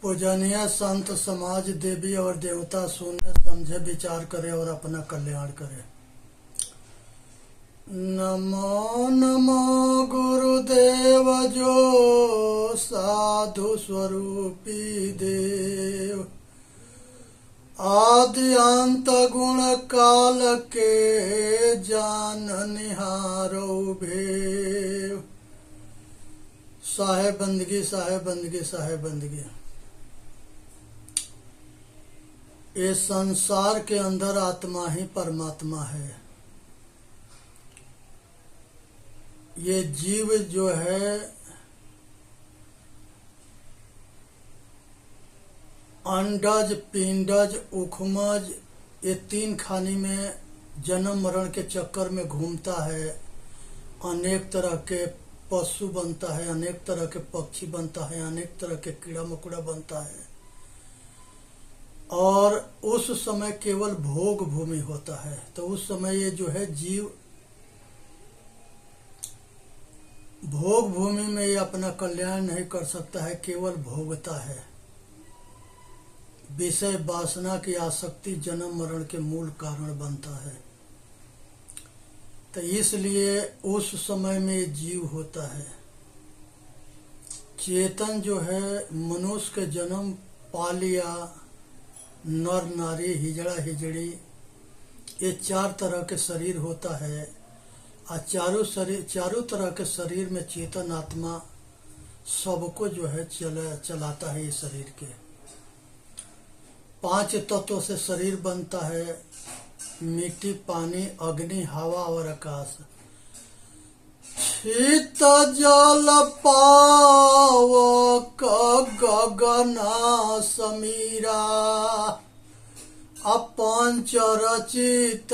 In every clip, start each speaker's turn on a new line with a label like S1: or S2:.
S1: पूजनीय संत समाज देवी और देवता सुने समझे विचार करे और अपना कल्याण करे। नमो नमो गुरुदेव जो साधु स्वरूपी देव, आदि अंत गुण काल के जान निहारो भेव। साहेब बंदगी साहेब बंदगी साहेब बंदगी। ये संसार के अंदर आत्मा ही परमात्मा है। ये जीव जो है अंडज पिंडज उखमज ये तीन खानी में जन्म मरण के चक्कर में घूमता है। अनेक तरह के पशु बनता है, अनेक तरह के पक्षी बनता है, अनेक तरह के कीड़ा मकोड़ा बनता है और उस समय केवल भोग भूमि होता है। तो उस समय ये जो है जीव भोग भूमि में ये अपना कल्याण नहीं कर सकता है, केवल भोगता है। विषय वासना की आसक्ति जन्म मरण के मूल कारण बनता है। तो इसलिए उस समय में जीव होता है। चेतन जो है मनुष्य के जन्म पा लिया, नर नारी हिजड़ा हिजड़ी ये चार तरह के शरीर होता है और चारों तरह के शरीर में चेतन आत्मा सबको जो है चलाता है। ये शरीर के 5 तत्वों से शरीर बनता है, मिट्टी पानी अग्नि हवा और आकाश। शीत जल पावक गगना समीरा, अपंच रचित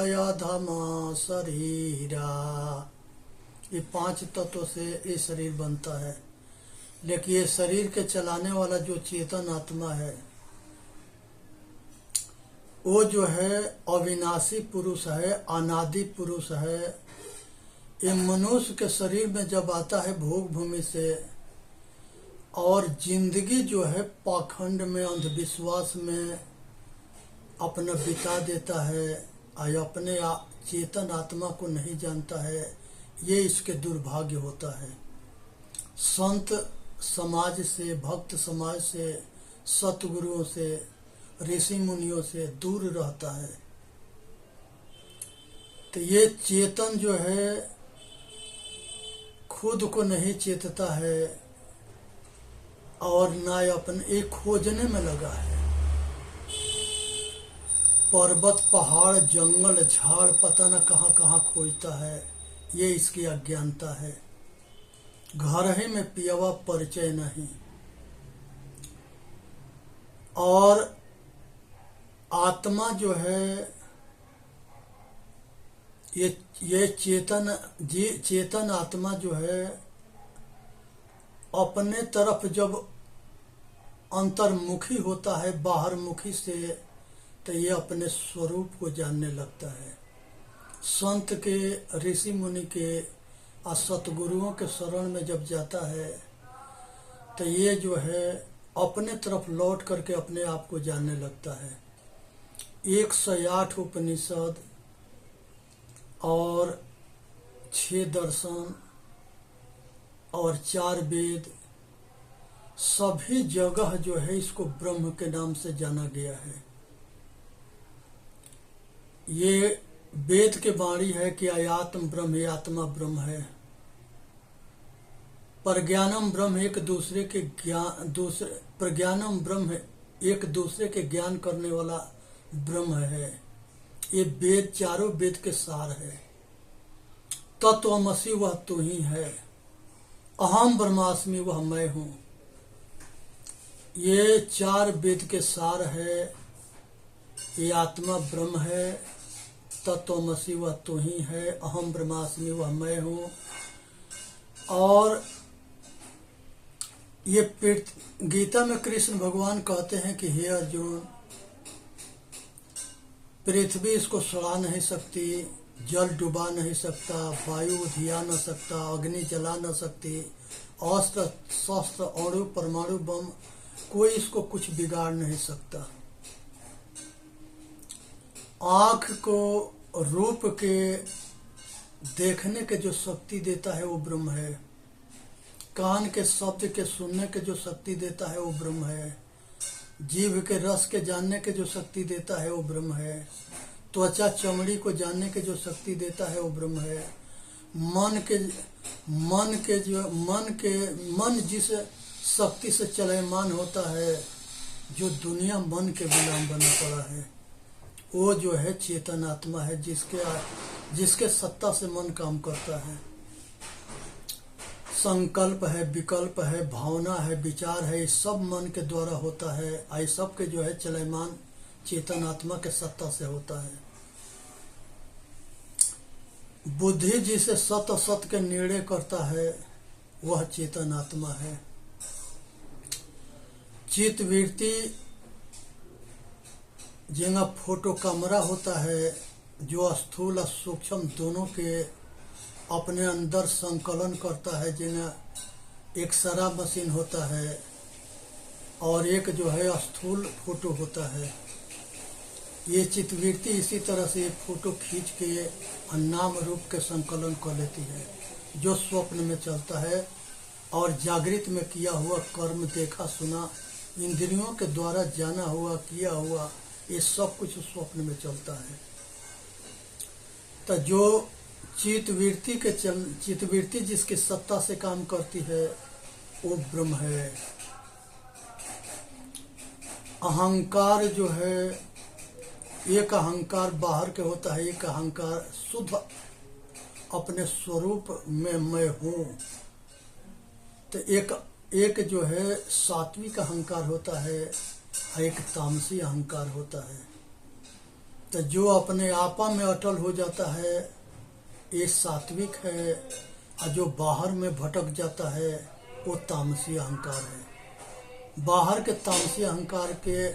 S1: यधमा शरीरा। ये 5 तत्वों से ये शरीर बनता है। लेकिन ये शरीर के चलाने वाला जो चेतन आत्मा है वो जो है अविनाशी पुरुष है, अनादि पुरुष है। ये मनुष्य के शरीर में जब आता है भोग भूमि से और जिंदगी जो है पाखंड में अंधविश्वास में अपना बिता देता है और अपने चेतन आत्मा को नहीं जानता है, ये इसके दुर्भाग्य होता है। संत समाज से, भक्त समाज से, सतगुरुओं से, ऋषि मुनियों से दूर रहता है। तो ये चेतन जो है खुद को नहीं चेतता है और ना अपने एक खोजने में लगा है। पर्वत पहाड़ जंगल झाड़ पता न कहाँ कहाँ खोजता है, ये इसकी अज्ञानता है। घर ही में पियवा परिचय नहीं। और आत्मा जो है ये चेतन आत्मा जो है अपने तरफ जब अंतर्मुखी होता है बाहर मुखी से, तो ये अपने स्वरूप को जानने लगता है। संत के, ऋषि मुनि के और सतगुरुओं के शरण में जब जाता है तो ये जो है अपने तरफ लौट करके अपने आप को जानने लगता है। 108 उपनिषद और 6 दर्शन और 4 वेद सभी जगह जो है इसको ब्रह्म के नाम से जाना गया है। ये वेद के वाणी है कि आत्म ब्रह्म, ये आत्मा ब्रह्म है। प्रज्ञानम ब्रह्म एक दूसरे के ज्ञान प्रज्ञानम ब्रह्म एक दूसरे के ज्ञान करने वाला ब्रह्म है। ये वेद चारों वेद के सार है। तत्वमसि वह तू ही है, अहम ब्रह्मास्मि वह मैं हूँ। ये 4 वेद के सार है। ये आत्मा ब्रह्म है, तत्वमसि वह तू ही है, अहम ब्रह्मास्मि वह मैं हूँ। और ये गीता में कृष्ण भगवान कहते हैं कि हे अर्जुन, पृथ्वी इसको सड़ा नहीं सकती, जल डुबा नहीं सकता, वायु धिया न सकता, अग्नि जला न सकती, अस्त्र शस्त्र अणु परमाणु बम कोई इसको कुछ बिगाड़ नहीं सकता। आँख को रूप के देखने के जो शक्ति देता है वो ब्रह्म है। कान के शब्द के सुनने के जो शक्ति देता है वो ब्रह्म है। जीभ के रस के जानने के जो शक्ति देता है वो ब्रह्म है। त्वचा चमड़ी को जानने के जो शक्ति देता है वो ब्रह्म है। मन जिस शक्ति से चलयमान होता है, जो दुनिया मन के गुलाम बना पड़ा है, वो जो है चेतन आत्मा है, जिसके सत्ता से मन काम करता है। संकल्प है, विकल्प है, भावना है, विचार है, ये सब मन के द्वारा होता है। आई सब के जो है चलयमान चेतन आत्मा के सत्ता से होता है। बुद्धि जिसे सत असत के निर्णय करता है वह चेतन आत्मा है। चित्त वृत्ति जिनका फोटो कैमरा होता है, जो स्थूल और सूक्ष्म दोनों के अपने अंदर संकलन करता है, जिनका एक शराब मशीन होता है और एक जो है स्थूल फोटो होता है। ये चित्तवृत्ति इसी तरह से एक फोटो खींच के नाम रूप के संकलन कर लेती है, जो स्वप्न में चलता है और जागृत में किया हुआ कर्म, देखा सुना, इंद्रियों के द्वारा जाना हुआ, किया हुआ, ये सब कुछ स्वप्न में चलता है। तो जो चित्तवृत्ति जिसकी सत्ता से काम करती है वो ब्रह्म है। अहंकार जो है, एक अहंकार बाहर के होता है, एक अहंकार शुद्ध अपने स्वरूप में मैं हूँ। तो एक जो है सात्विक अहंकार होता है, एक तामसी अहंकार होता है। तो जो अपने आपा में अटल हो जाता है ये सात्विक है, और जो बाहर में भटक जाता है वो तामसी अहंकार है। बाहर के तामसी अहंकार के,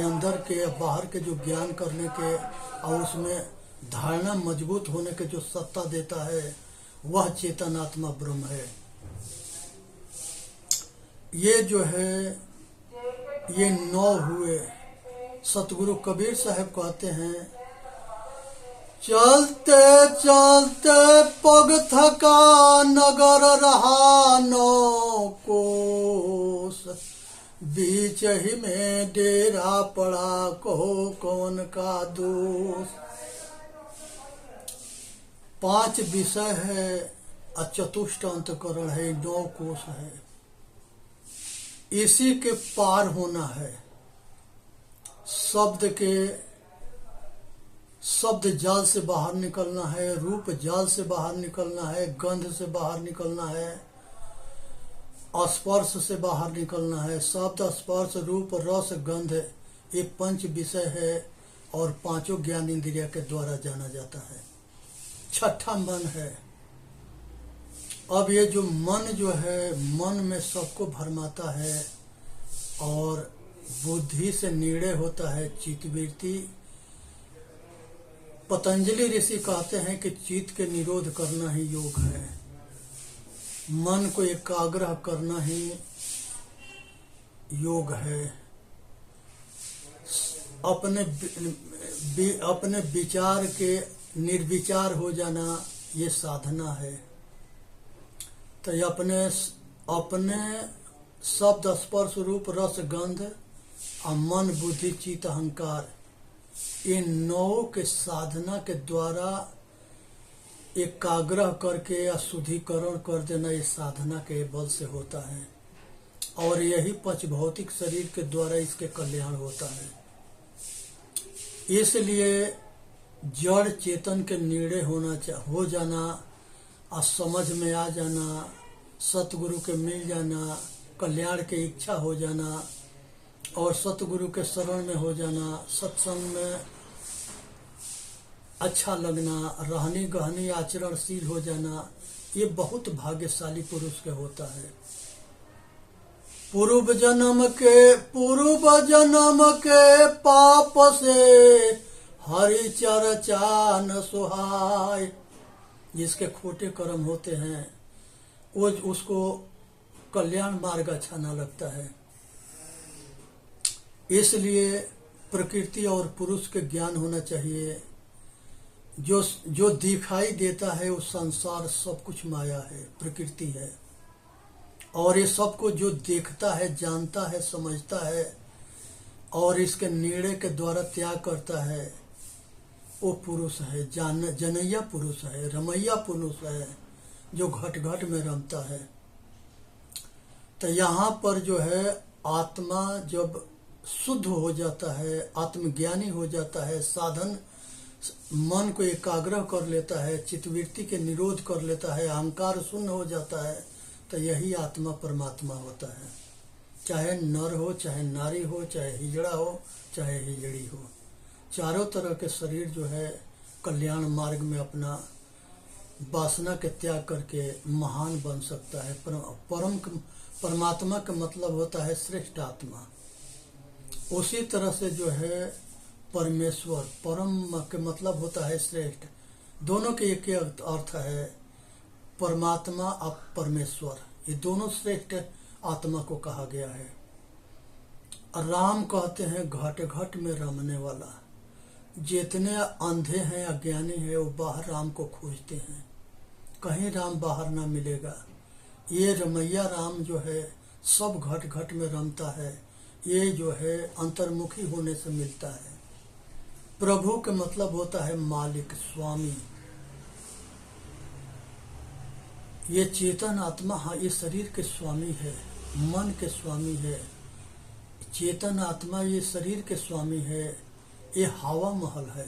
S1: अंदर के, बाहर के जो ज्ञान करने के और उसमें धारणा मजबूत होने के जो सत्ता देता है वह चेतन आत्मा ब्रह्म है। ये जो है ये 9 हुए। सतगुरु कबीर साहब कहते हैं, चलते चलते पग थका नगर रहा 9 कोस, बीच ही में डेरा पड़ा कहो कौन का दोष। 5 विषय है और चतुष्ट अंतकरण है, 9 कोश है। इसी के पार होना है। शब्द जाल से बाहर निकलना है, रूप जाल से बाहर निकलना है, गंध से बाहर निकलना है, स्पर्श से बाहर निकलना है। शब्द, स्पर्श, रूप, रस, गंध, ये 5 विषय है और 5 ज्ञान इंद्रिया के द्वारा जाना जाता है। 6ठा मन है। अब ये जो मन जो है, मन में सबको भरमाता है और बुद्धि से निर्णय होता है चित्तवृत्ति। पतंजलि ऋषि कहते हैं कि चित्त के निरोध करना ही योग है, मन को एकाग्र करना ही योग है, अपने विचार के निर्विचार हो जाना ये साधना है। तो ये अपने शब्द, स्पर्श, रूप, रस, गंध और मन, बुद्धि, चित्त, अहंकार, इन 9 के साधना के द्वारा एकाग्रह करके या शुद्धिकरण कर देना ये साधना के बल से होता है। और यही पंच भौतिक शरीर के द्वारा इसके कल्याण होता है। इसलिए जड़ चेतन के निर्णय हो जाना और समझ में आ जाना, सतगुरु के मिल जाना, कल्याण की इच्छा हो जाना और सतगुरु के शरण में हो जाना, सत्संग में अच्छा लगना, रहनी गहनी आचरणशील हो जाना, ये बहुत भाग्यशाली पुरुष के होता है। पूर्व जन्म के पाप से हरि चर्चा न सुहाय। जिसके खोटे कर्म होते हैं वो उसको कल्याण मार्ग अच्छा न लगता है। इसलिए प्रकृति और पुरुष के ज्ञान होना चाहिए। जो दिखाई देता है वो संसार सब कुछ माया है, प्रकृति है। और ये सबको जो देखता है, जानता है, समझता है और इसके निर्णय के द्वारा त्याग करता है, वो पुरुष है, जनैया पुरुष है, रमैया पुरुष है, जो घट घट में रमता है। तो यहाँ पर जो है आत्मा जब शुद्ध हो जाता है, आत्मज्ञानी हो जाता है, साधन मन को एकाग्र कर लेता है, चित्तवृत्ति के निरोध कर लेता है, अहंकार शून्य हो जाता है, तो यही आत्मा परमात्मा होता है। चाहे नर हो, चाहे नारी हो, चाहे हिजड़ा हो, चाहे हिजड़ी हो, चारों तरह के शरीर जो है कल्याण मार्ग में अपना वासना के त्याग करके महान बन सकता है। परमात्मा का मतलब होता है श्रेष्ठ आत्मा। उसी तरह से जो है परमेश्वर, परम के मतलब होता है श्रेष्ठ। दोनों के एक अर्थ है, परमात्मा और परमेश्वर, ये दोनों श्रेष्ठ आत्मा को कहा गया है। राम कहते हैं घट घट में रमने वाला। जितने अंधे हैं, अज्ञानी हैं, वो बाहर राम को खोजते हैं, कहीं राम बाहर ना मिलेगा। ये रमैया राम जो है सब घट घट में रमता है, ये जो है अंतर्मुखी होने से मिलता है। प्रभु के मतलब होता है मालिक, स्वामी। ये चेतन आत्मा, हाँ, ये शरीर के स्वामी है, मन के स्वामी है। चेतन आत्मा ये शरीर के स्वामी है। ये हवा महल है,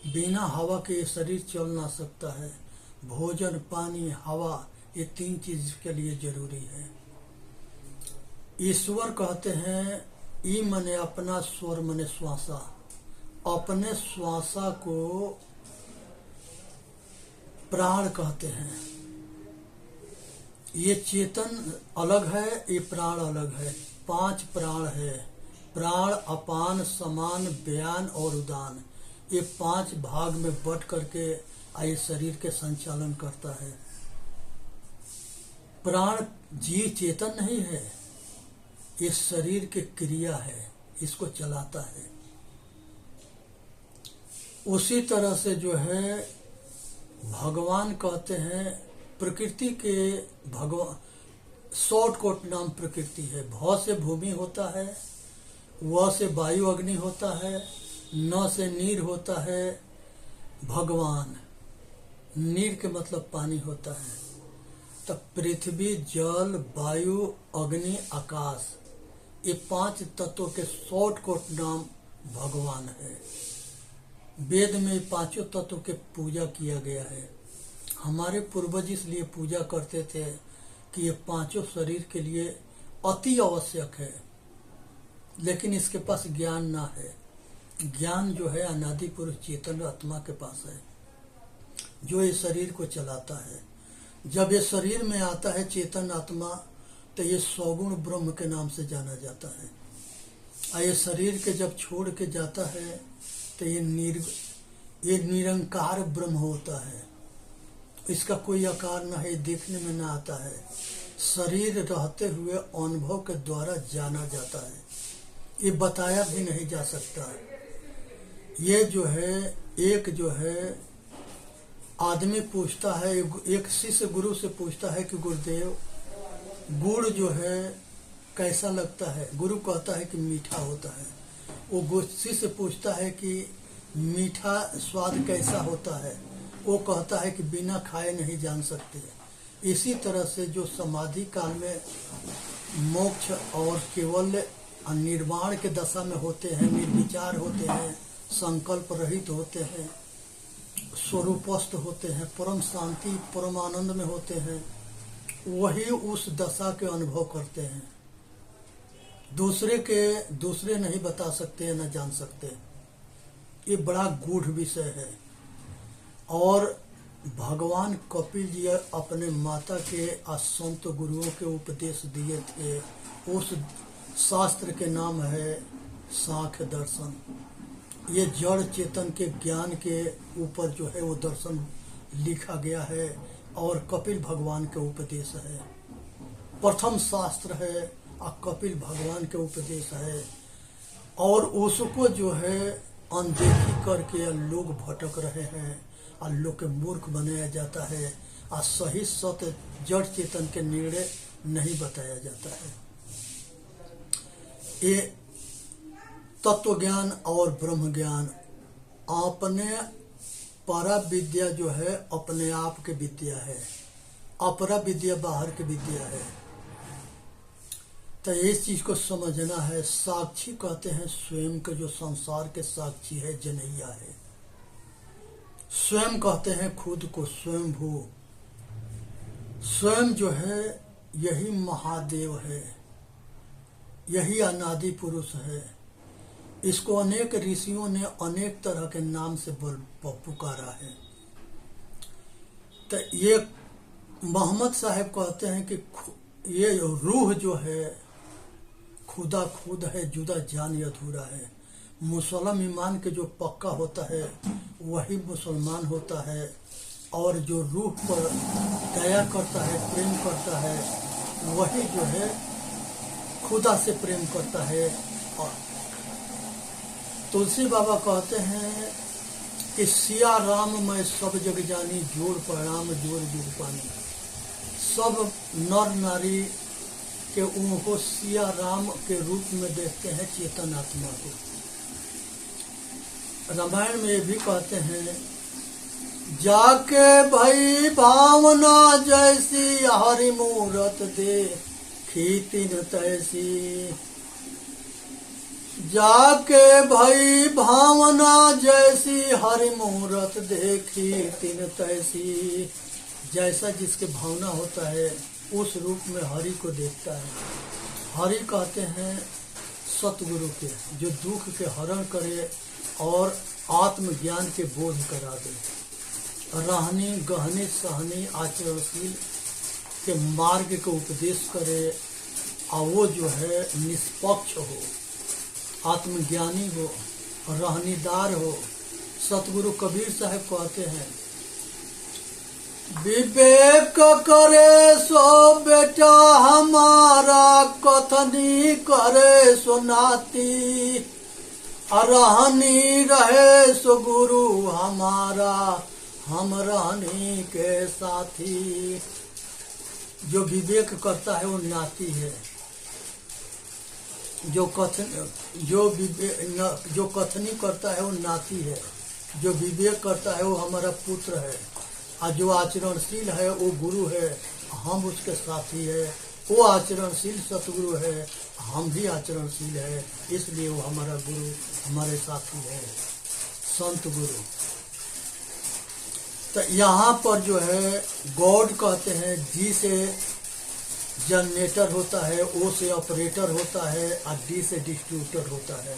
S1: बिना हवा के ये शरीर चल ना सकता है। भोजन, पानी, हवा, ये तीन चीज के लिए जरूरी है। ईश्वर कहते हैं ई मने अपना, स्वर मने श्वासा। अपने श्वासा को प्राण कहते हैं। ये चेतन अलग है, ये प्राण अलग है। 5 प्राण है, प्राण, अपान, समान, व्यान और उदान। ये 5 भाग में बट करके ये शरीर के संचालन करता है। प्राण जीव चेतन नहीं है, ये शरीर की क्रिया है, इसको चलाता है। उसी तरह से जो है भगवान कहते हैं प्रकृति के भगवान, शॉर्टकट नाम प्रकृति है। भ से भूमि होता है, व से वायु अग्नि होता है, न से नीर होता है। भगवान, नीर के मतलब पानी होता है। तब पृथ्वी, जल, वायु, अग्नि, आकाश, ये 5 तत्वों के शॉर्टकट नाम भगवान है। वेद में 5 तत्वों के पूजा किया गया है। हमारे पूर्वज इसलिए पूजा करते थे कि ये 5 शरीर के लिए अति आवश्यक है, लेकिन इसके पास ज्ञान ना है। ज्ञान जो है अनादि पुरुष चेतन आत्मा के पास है, जो ये शरीर को चलाता है। जब ये शरीर में आता है चेतन आत्मा, तो ये सौगुण ब्रह्म के नाम से जाना जाता है। और ये शरीर के जब छोड़ के जाता है तो ये निरंकार ब्रह्म होता है। इसका कोई आकार ना है, देखने में ना आता है। शरीर रहते हुए अनुभव के द्वारा जाना जाता है, ये बताया भी नहीं जा सकता। ये जो है एक जो है आदमी पूछता है, एक शिष्य गुरु से पूछता है कि गुरुदेव गुड़ जो है कैसा लगता है। गुरु कहता है कि मीठा होता है। वो शिष्य पूछता है कि मीठा स्वाद कैसा होता है। वो कहता है कि बिना खाए नहीं जान सकते। इसी तरह से जो समाधि काल में मोक्ष और केवल निर्वाण के दशा में होते हैं, निर्विचार होते हैं, संकल्प रहित होते हैं, स्वरूपस्थ होते हैं, परम शांति परम आनंद में होते हैं, वही उस दशा के अनुभव करते हैं। दूसरे नहीं बता सकते, न जान सकते। ये बड़ा गूढ़ विषय है। और भगवान कपिल जी अपने माता के असंत गुरुओं के उपदेश दिए थे। उस शास्त्र के नाम है सांख्य दर्शन। ये जड़ चेतन के ज्ञान के ऊपर जो है वो दर्शन लिखा गया है और कपिल भगवान के उपदेश है। प्रथम शास्त्र है और कपिल भगवान के उपदेश है। और उसको जो है अनदेखी करके लोग भटक रहे हैं और लोग के मूर्ख बनाया जाता है और सही सत्य जड़ चेतन के निर्णय नहीं बताया जाता है। ये तत्व ज्ञान और ब्रह्म ज्ञान अपने परा विद्या जो है अपने आप की विद्या है, अपरा विद्या बाहर की विद्या है। तो इस चीज को समझना है। साक्षी कहते हैं स्वयं के, जो संसार के साक्षी है, जनैया है। स्वयं कहते हैं खुद को स्वयंभू। स्वयं जो है यही महादेव है, यही अनादि पुरुष है। इसको अनेक ऋषियों ने अनेक तरह के नाम से पुकारा है। तो ये मोहम्मद साहब कहते हैं कि ये रूह जो है खुदा खुद है, जुदा जान अधूरा है। मुसलमान ईमान के जो पक्का होता है वही मुसलमान होता है, और जो रूह पर दया करता है, प्रेम करता है, वही जो है खुदा से प्रेम करता है। और तुलसी बाबा कहते हैं कि सिया राम मैं सब जग जानी, जोड़ प्रणाम जोड़ जुग पानी। सब नर नारी के उनको सिया राम के रूप में देखते हैं, चेतन आत्मा को। रामायण में ये भी कहते हैं, जाके भई भावना जैसी हरि मूरत देखी तिन तैसी। जाके भई भावना जैसी हरि मूरत देखी तिन तैसी। जैसा जिसके भावना होता है उस रूप में हरि को देखता है। हरि कहते हैं सतगुरु के, जो दुख के हरण करे और आत्मज्ञान के बोध करा दे, रहनी गहनी सहनी आचरणशील के मार्ग को उपदेश करे, और वो जो है निष्पक्ष हो, आत्मज्ञानी हो, रहनीदार हो। सतगुरु कबीर साहब कहते हैं, विवेक करे सो बेटा हमारा, कथनी करे सो नाती। रहनी रहे सो गुरु हमारा, हम रहनी के साथी। जो विवेक करता है वो नाती है, जो कथनी करता है वो नाती है, जो विवेक करता है वो हमारा पुत्र है, और जो आचरणशील है वो गुरु है, हम उसके साथी है। वो आचरणशील सतगुरु है, हम भी आचरणशील है, इसलिए वो हमारा गुरु, हमारे साथी है, संत गुरु। तो यहाँ पर जो है गॉड कहते हैं, जी से जनरेटर होता है, ओ से ऑपरेटर होता है, और डी से डिस्ट्रीब्यूटर होता है।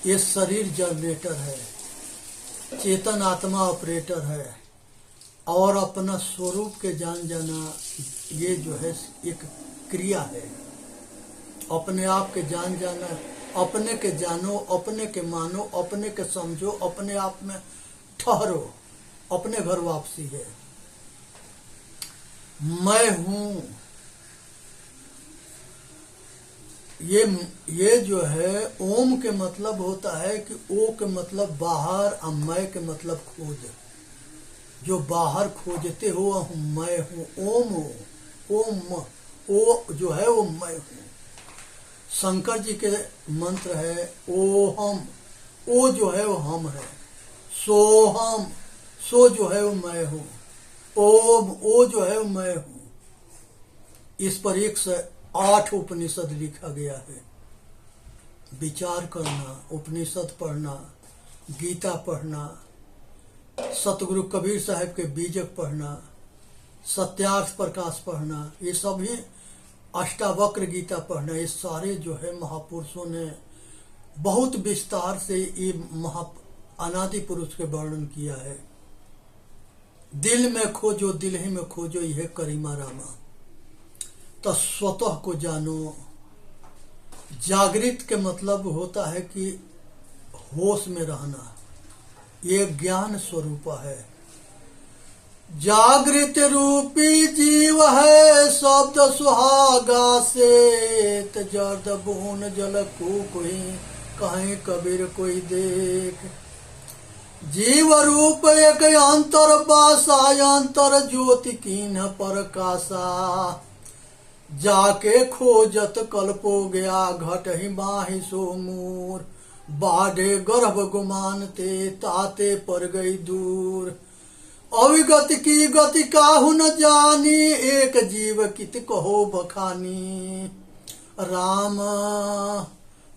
S1: ये शरीर जनरेटर है, चेतन आत्मा ऑपरेटर है, और अपना स्वरूप के जान जाना ये जो है एक क्रिया है। अपने आप के जान जाना, अपने के जानो, अपने के मानो, अपने के समझो, अपने आप में ठहरो, अपने घर वापसी है। मैं हूं, ये जो है ओम के मतलब होता है कि ओ के मतलब बाहर, और मैं के मतलब खोज। जो बाहर खोजते हो मैं हूँ, ओम हो, ओम ओ जो है वो मैं हूँ। शंकर जी के मंत्र है ओहम, ओ जो है वो हम है। सोहम, सो जो है वो मैं हूँ। ओम, ओ जो है वो मैं हूँ। इस पर 108 उपनिषद लिखा गया है। विचार करना, उपनिषद पढ़ना, गीता पढ़ना, सतगुरु कबीर साहब के बीजक पढ़ना, सत्यार्थ प्रकाश पढ़ना, ये सभी अष्टावक्र गीता पढ़ना, ये सारे जो है महापुरुषों ने बहुत विस्तार से ये अनादि पुरुष के वर्णन किया है। दिल में खोजो, दिल ही में खोजो, यह करीमा रामा। तो स्वतः को जानो। जागृत के मतलब होता है कि होश में रहना, ये ज्ञान स्वरूप है। जागृत रूपी जीव है शब्द सुहागा से, जर्द बून जल कोई कहीं कबीर कोई देख। जीव रूप एक अंतर बासा, अंतर ज्योति कीन्ह प्रकाशा। जाके खोजत कल्पो गया, घट ही माहि सो मूर। बाढ़े गर्भ गुमानते, ताते पर गई दूर। अविगत की गति काहू न जानी, एक जीव कित कहो बखानी। राम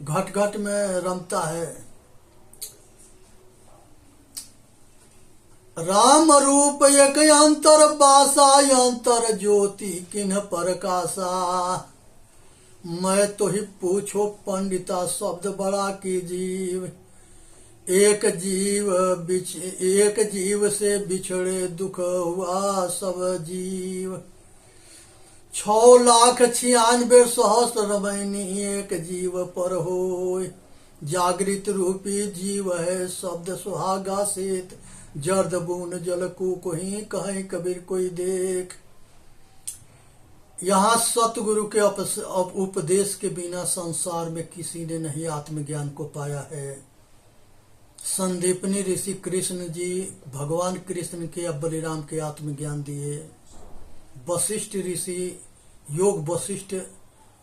S1: घट घट में रमता है। राम रूप एक अंतर बासा, अंतर ज्योति किन्ह प्रकाशा। मैं तो ही पूछो पंडिता, शब्द बड़ा की जीव। एक जीव से बिछड़े दुख हुआ सब जीव। 6,96,000 रमैनी एक जीव पर होय। जागृत रूपी जीव है शब्द सुहागा सेत, जर्द बून जल को कोई कहीं कबीर कोई देख। यहाँ सतगुरु के उपदेश के बिना संसार में किसी ने नहीं आत्मज्ञान को पाया है। संदीपनी ऋषि कृष्ण जी भगवान कृष्ण के अब बलिराम के आत्मज्ञान दिए। वशिष्ठ ऋषि योग वशिष्ठ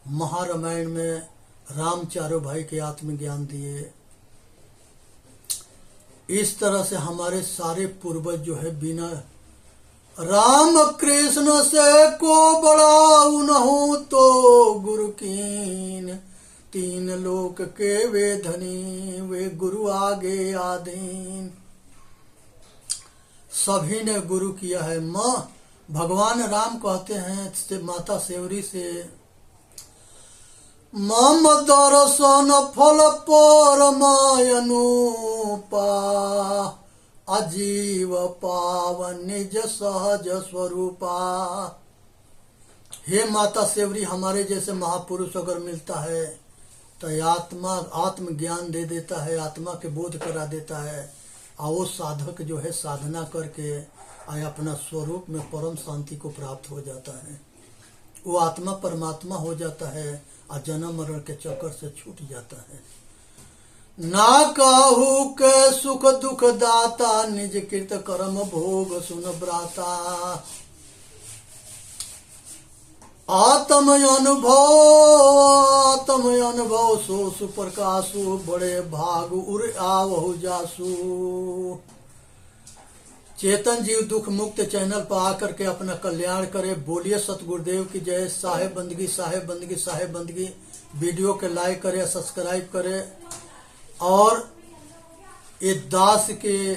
S1: महारामायण में राम चारों भाई के आत्मज्ञान दिए। इस तरह से हमारे सारे पूर्वज जो है बिना राम कृष्ण से को बड़ा उन्हों तो गुरु कीन। 3 लोक के वे धनी, वे गुरु आगे आधीन। सभी ने गुरु किया है। माँ भगवान राम कहते हैं से माता सेवरी से, मम दर्शन फल परमायनुपा, अजीव पावन निज सहज स्वरूपा। हे माता सेवरी, हमारे जैसे महापुरुष अगर मिलता है तो आत्मज्ञान दे देता है, आत्मा के बोध करा देता है। और वो साधक जो है साधना करके अपना स्वरूप में परम शांति को प्राप्त हो जाता है। वो आत्मा परमात्मा हो जाता है और जन्म मरण के चक्कर से छूट जाता है। ना काहू के सुख दुख दाता, निज कृत कर्म भोग सुन ब्राता। आत्म अनुभव सो सुप्रकाशु, बड़े भाग उर आवहु जासु। चेतन जीव दुख मुक्त चैनल पर आकर के अपना कल्याण करे। बोलिए सतगुरुदेव की जय। साहेब बंदगी साहेब बंदगी साहेब बंदगी। वीडियो के लाइक करे, सब्सक्राइब करे और ये दास के